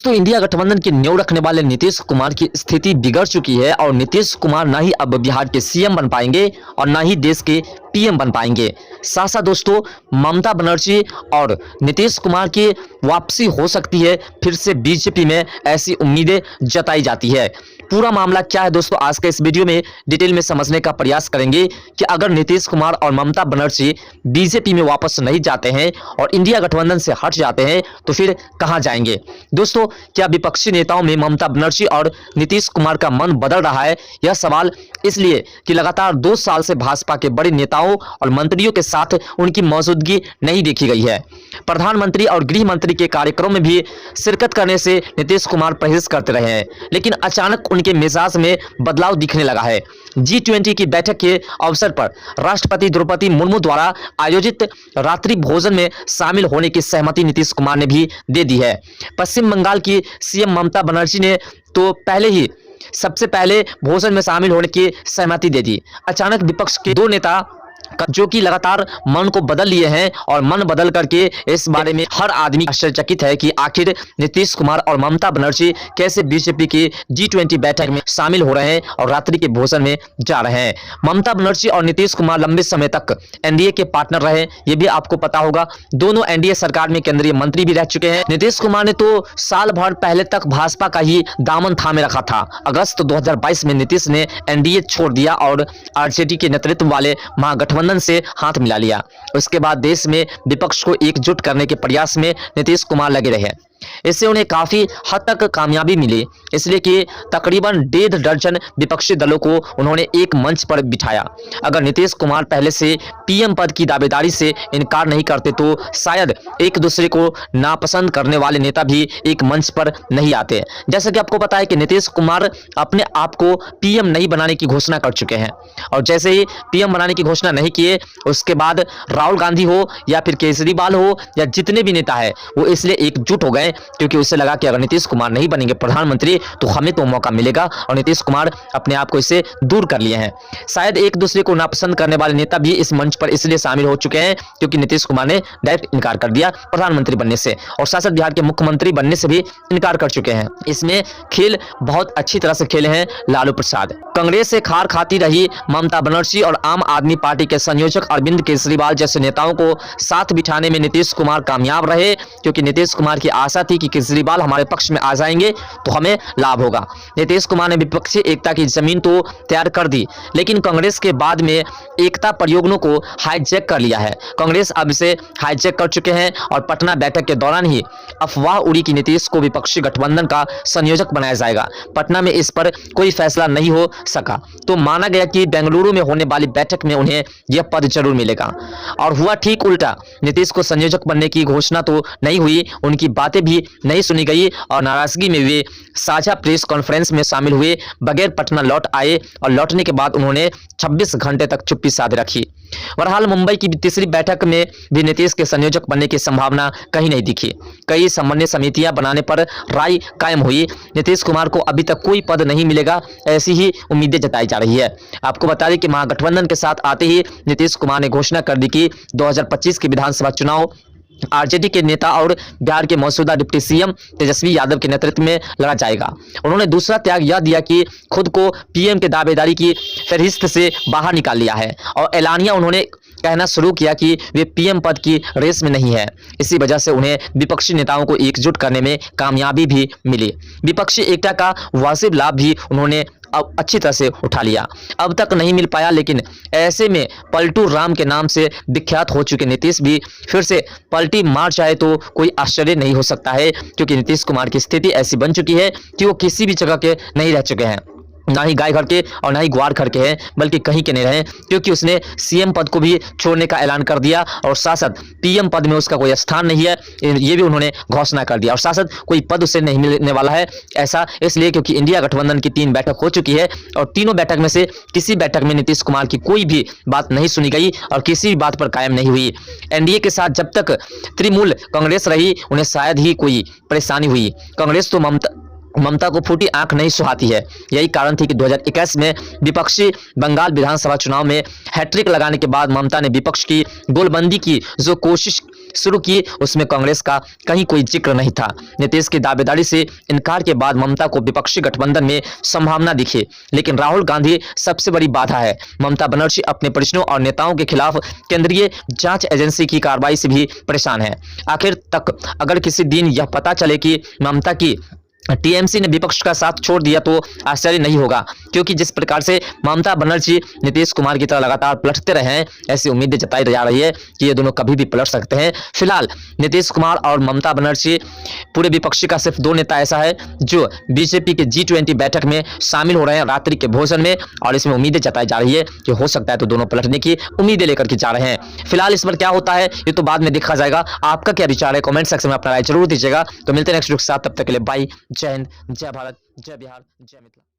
तो इंडिया गठबंधन की नींव रखने वाले नीतीश कुमार की स्थिति बिगड़ चुकी है और नीतीश कुमार ना ही अब बिहार के सीएम बन पाएंगे और ना ही देश के पीएम बन पाएंगे। साथ साथ दोस्तों ममता बनर्जी और नीतीश कुमार की वापसी हो सकती है फिर से बीजेपी में, ऐसी उम्मीदें जताई जाती है। पूरा मामला क्या है दोस्तों, आज के इस वीडियो में डिटेल में समझने का प्रयास करेंगे कि अगर नीतीश कुमार और ममता बनर्जी बीजेपी में वापस नहीं जाते हैं और इंडिया गठबंधन से हट जाते हैं तो फिर कहां जाएंगे। दोस्तों क्या विपक्षी नेताओं में ममता बनर्जी और नीतीश कुमार का मन बदल रहा है? यह सवाल इसलिए कि लगातार 2 साल से भाजपा के बड़े नेताओं और मंत्रियों के साथ उनकी मौजूदगी नहीं देखी गई है। प्रधानमंत्री और गृह मंत्री के कार्यक्रम में भी शिरकत करने से नीतीश कुमार परहेज करते रहे हैं, लेकिन अचानक उनके मिजाज में बदलाव दिखने लगा है। G20 की बैठक के अवसर पर राष्ट्रपति द्रौपदी मुर्मू द्वारा आयोजित रात्रि भोजन में शामिल होने की सहमति नीतीश कुमार ने भी दे दी है। पश्चिम बंगाल की सीएम ममता बनर्जी ने तो सबसे पहले भोजन में शामिल होने की सहमति दे दी। अचानक विपक्ष के 2 नेता जो कि लगातार मन को बदल लिए हैं और मन बदल करके इस बारे में हर आदमी आश्चर्यचकित है कि आखिर नीतीश कुमार और ममता बनर्जी कैसे बीजेपी की G20 बैठक में शामिल हो रहे हैं और रात्रि के भोजन में जा रहे हैं। ममता बनर्जी और नीतीश कुमार लंबे समय तक एनडीए के पार्टनर रहे, ये भी आपको पता होगा। दोनों एनडीए सरकार में केंद्रीय मंत्री भी रह चुके हैं। नीतीश कुमार ने तो साल भर पहले तक भाजपा का ही दामन थामे रखा था। अगस्त 2022 में नीतीश ने एनडीए छोड़ दिया और आरजेडी के नेतृत्व वाले महागठबंधन से हाथ मिला लिया। उसके बाद देश में विपक्ष को एकजुट करने के प्रयास में नीतीश कुमार लगे रहे। इससे उन्हें काफी हद तक कामयाबी मिली, इसलिए कि तकरीबन 1.5 दर्जन विपक्षी दलों को उन्होंने एक मंच पर बिठाया। अगर नीतीश कुमार पहले से पीएम पद की दावेदारी से इनकार नहीं करते तो शायद एक दूसरे को नापसंद करने वाले नेता भी एक मंच पर नहीं आते। जैसा कि आपको पता है कि नीतीश कुमार अपने आप को पीएम नहीं बनाने की घोषणा कर चुके हैं और जैसे ही पीएम बनाने की घोषणा नहीं किए उसके बाद राहुल गांधी हो या फिर केजरीवाल हो या जितने भी नेता है वो इसलिए एकजुट हो गए क्योंकि उसे लगा कि अगर नीतीश कुमार नहीं बनेंगे प्रधानमंत्री तो हमें तो मौका मिलेगा, और नीतीश कुमार अपने आप को इससे दूर कर लिए हैं। शायद एक दूसरे को नापसंद करने वाले नेता भी इस मंच पर इसलिए शामिल हो चुके हैं क्योंकि नीतीश कुमार ने डायरेक्ट इनकार कर दिया प्रधानमंत्री बनने से और शासक बिहार के मुख्यमंत्री बनने से भी इनकार कर चुके हैं। इसमें खेल बहुत अच्छी तरह से खेले हैं लालू प्रसाद। कांग्रेस से खार खाती रही ममता बनर्जी और आम आदमी पार्टी के संयोजक अरविंद केजरीवाल जैसे नेताओं को साथ बिठाने में नीतीश कुमार कामयाब रहे, क्योंकि नीतीश कुमार की आशा थी कि केजरीवाल हमारे पक्ष में आ जाएंगे तो हमें लाभ होगा। नीतीश कुमार ने विपक्षी एकता की जमीन तो तैयार कर दी, लेकिन कांग्रेस के बाद में एकता प्रयोजनों को हाईजैक कर लिया है। कांग्रेस अब इसे हाईजैक कर चुके हैं और पटना बैठक के दौरान ही अफवाह उड़ी कि नीतीश को विपक्षी गठबंधन का संयोजक बनाया जाएगा। पटना में इस पर कोई फैसला नहीं हो सका तो माना गया कि बेंगलुरु में होने वाली बैठक में उन्हें यह पद जरूर मिलेगा, और हुआ ठीक उल्टा। नीतीश को संयोजक बनने की घोषणा तो नहीं हुई, उनकी बातें भी नहीं सुनी गई और नाराजगी में वे साझा प्रेस कॉन्फ्रेंस में शामिल हुए बगैर पटना लौट आए और लौटने के बाद उन्होंने 26 घंटे तक चुप्पी साधे रखी। बहरहाल मुंबई की तीसरी बैठक में भी नीतीश के संयोजक बनने की संभावना कहीं नहीं दिखी। कई समन्वय समितियां बनाने पर राय कायम हुई। नीतीश कुमार को अभी तक कोई पद नहीं मिलेगा, ऐसी ही उम्मीदें जताई जा रही है। आपको बता दें कि महागठबंधन के साथ आते ही नीतीश कुमार ने घोषणा कर दी कि 2025 के विधानसभा चुनाव आरजेडी के नेता और बिहार के मौजूदा डिप्टी सीएम तेजस्वी यादव के नेतृत्व में लड़ा जाएगा। उन्होंने दूसरा त्याग यह दिया कि खुद को पीएम के दावेदारी की फहरिस्त से बाहर निकाल लिया है और ऐलानिया उन्होंने कहना शुरू किया कि वे पीएम पद की रेस में नहीं है। इसी वजह से उन्हें विपक्षी नेताओं को एकजुट करने में कामयाबी भी मिली। विपक्षी एकता का वाजिब लाभ भी उन्होंने अब अच्छी तरह से उठा लिया। अब तक नहीं मिल पाया, लेकिन ऐसे में पलटू राम के नाम से विख्यात हो चुके नीतीश भी फिर से पलटी मार जाए तो कोई आश्चर्य नहीं हो सकता है, क्योंकि नीतीश कुमार की स्थिति ऐसी बन चुकी है कि वो किसी भी जगह के नहीं रह चुके हैं, ना ही गाय घर के और ना ही ग्वार घर के हैं, बल्कि कहीं के नहीं रहे, क्योंकि उसने सीएम पद को भी छोड़ने का ऐलान कर दिया और साथ पीएम पद में उसका कोई स्थान नहीं है, ये भी उन्होंने घोषणा कर दिया। और साथ कोई पद उसे नहीं मिलने वाला है, ऐसा इसलिए क्योंकि इंडिया गठबंधन की 3 बैठक हो चुकी है और तीनों बैठक में से किसी बैठक में नीतीश कुमार की कोई भी बात नहीं सुनी गई और किसी भी बात पर कायम नहीं हुई। एनडीए के साथ जब तक तृणमूल कांग्रेस रही उन्हें शायद ही कोई परेशानी हुई। कांग्रेस तो ममता को फूटी आंख नहीं सुहाती है। यही कारण थी कि 2021 में विपक्षी बंगाल विधानसभा चुनाव में हैट्रिक लगाने के बाद ममता ने विपक्ष की गोलबंदी की जो कोशिश शुरू की उसमें कांग्रेस का कहीं कोई जिक्र नहीं था। नीतीश की दावेदारी से इनकार के बाद ममता को विपक्षी गठबंधन में संभावना दिखी, लेकिन राहुल गांधी सबसे बड़ी बाधा है। ममता बनर्जी अपने परिजनों और नेताओं के खिलाफ केंद्रीय जांच एजेंसी की कार्रवाई से भी परेशान है। आखिर तक अगर किसी दिन यह पता चले कि ममता की टीएमसी ने विपक्ष का साथ छोड़ दिया तो आश्चर्य नहीं होगा, क्योंकि जिस प्रकार से ममता बनर्जी नीतीश कुमार की तरह लगातार पलटते रहे हैं, ऐसी उम्मीदें जताई जा रही है कि ये दोनों कभी भी पलट सकते हैं। फिलहाल नीतीश कुमार और ममता बनर्जी पूरे विपक्षी का सिर्फ 2 नेता ऐसा है जो बीजेपी के G20 बैठक में शामिल हो रहे हैं रात्रि के भोजन में, और इसमें उम्मीदें जताई जा रही है कि हो सकता है तो दोनों पलटने की उम्मीदें लेकर के जा रहे हैं। फिलहाल इस पर क्या होता है ये तो बाद में देखा जाएगा। आपका क्या विचार है कमेंट सेक्शन में अपना राय जरूर दीजिएगा। तो मिलते हैं नेक्स्ट वीडियो के साथ, तब तक के लिए बाय। जय हिंद, जय भारत, जय बिहार, जय मिथिला।